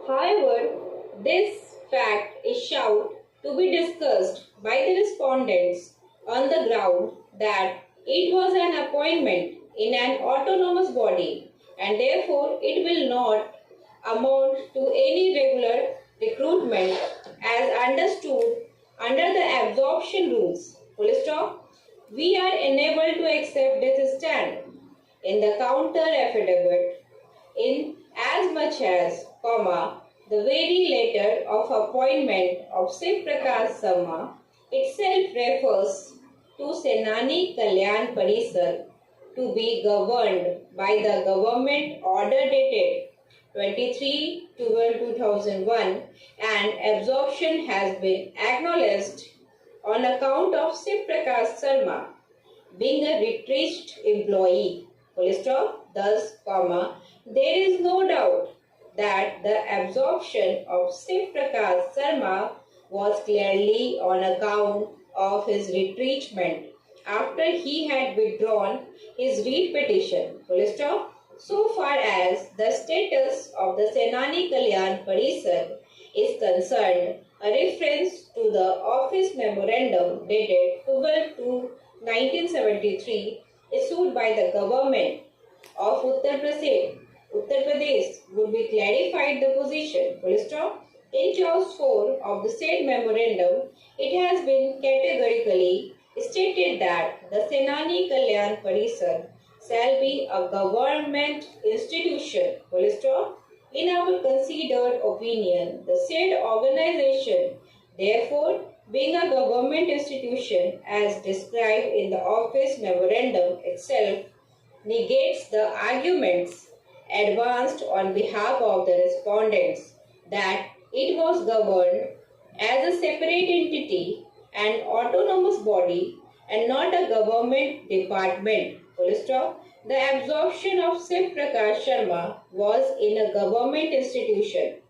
However, this fact is shown to be discussed by the respondents on the ground that it was an appointment in an autonomous body and therefore it will not amount to any regular recruitment as understood under the absorption rules. Full stop. We are unable to accept this stand in the counter affidavit in as much as, the very letter of appointment of Shiv Prakash Sharma itself refers to Senani Kalyan Parisar to be governed by the government order dated 23/12/2001 and absorption has been acknowledged on account of Shiv Prakash Sharma being a retrenched employee. Full stop. Thus, there is no doubt that the absorption of Shiv Prakash Sharma was clearly on account of his retrenchment after he had withdrawn his writ petition. Full stop. So far as the status of the Senani Kalyan Parisar is concerned, a reference to the office memorandum dated 12/2/1973 issued by the government of Uttar Pradesh would be clarified the position. Full stop. In clause 4 of the said memorandum, it has been categorically stated that the Senani Kalyan Parisar shall be a government institution. Full stop. In our considered opinion, the said organization, therefore, being a government institution as described in the office memorandum itself, negates the arguments advanced on behalf of the respondents that it was governed as a separate entity and autonomous body and not a government department. Full stop. The absorption of Shiv Prakash Sharma was in a government institution.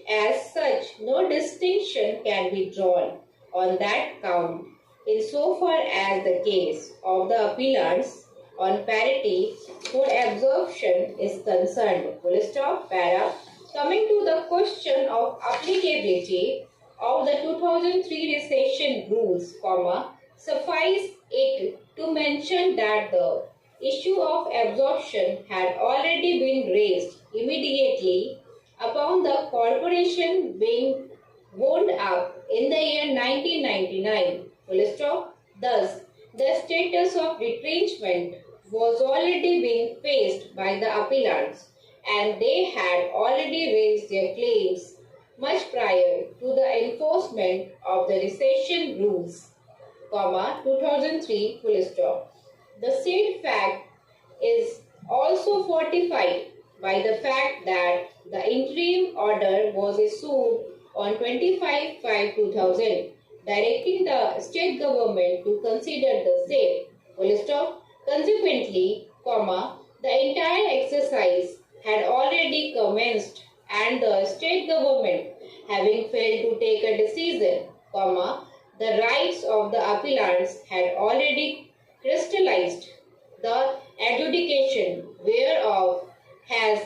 As such, no distinction can be drawn on that count insofar as the case of the appellants on parity for absorption is concerned. Full stop. Para. Coming to the question of applicability of the 2003 recession rules, suffice it to mention that the issue of absorption had already been raised immediately upon the corporation being wound up in the year 1999. Full stop. Thus, the status of retrenchment was already being faced by the appellants and they had already raised their claims much prior to the enforcement of the recession rules, 2003, full stop. The said fact is also fortified by the fact that the interim order was issued on 25/5/2000 directing the state government to consider the same, full stop. Consequently, the entire exercise had already commenced and the state government having failed to take a decision, the rights of the appellants had already crystallized. The adjudication whereof has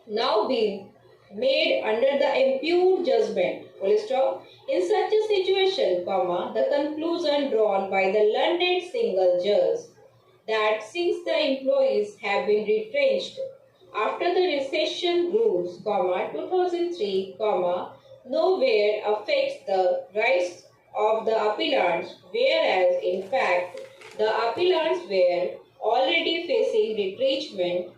now been made under the impugned judgment, full stop. In such a situation, the conclusion drawn by the learned single judge that since the employees have been retrenched after the recession rules, 2003, nowhere affects the rights of the appellants, whereas in fact the appellants were already facing retrenchment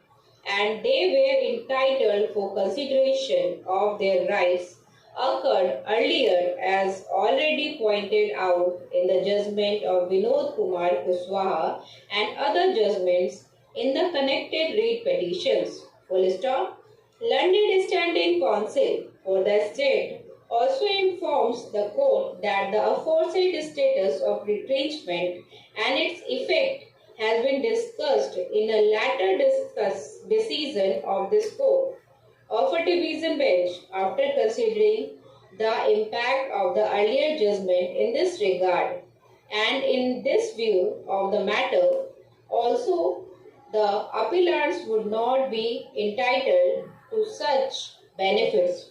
and they were entitled for consideration of their rights occurred earlier as already pointed out in the judgment of Vinod Kumar Kushwaha and other judgments in the connected writ petitions. Full stop. Learned standing counsel for the state also informs the court that the aforesaid status of retrenchment and its effect has been discussed in a latter decision of this court of a division bench after considering the impact of the earlier judgment in this regard. And in this view of the matter, also the appellants would not be entitled to such benefits.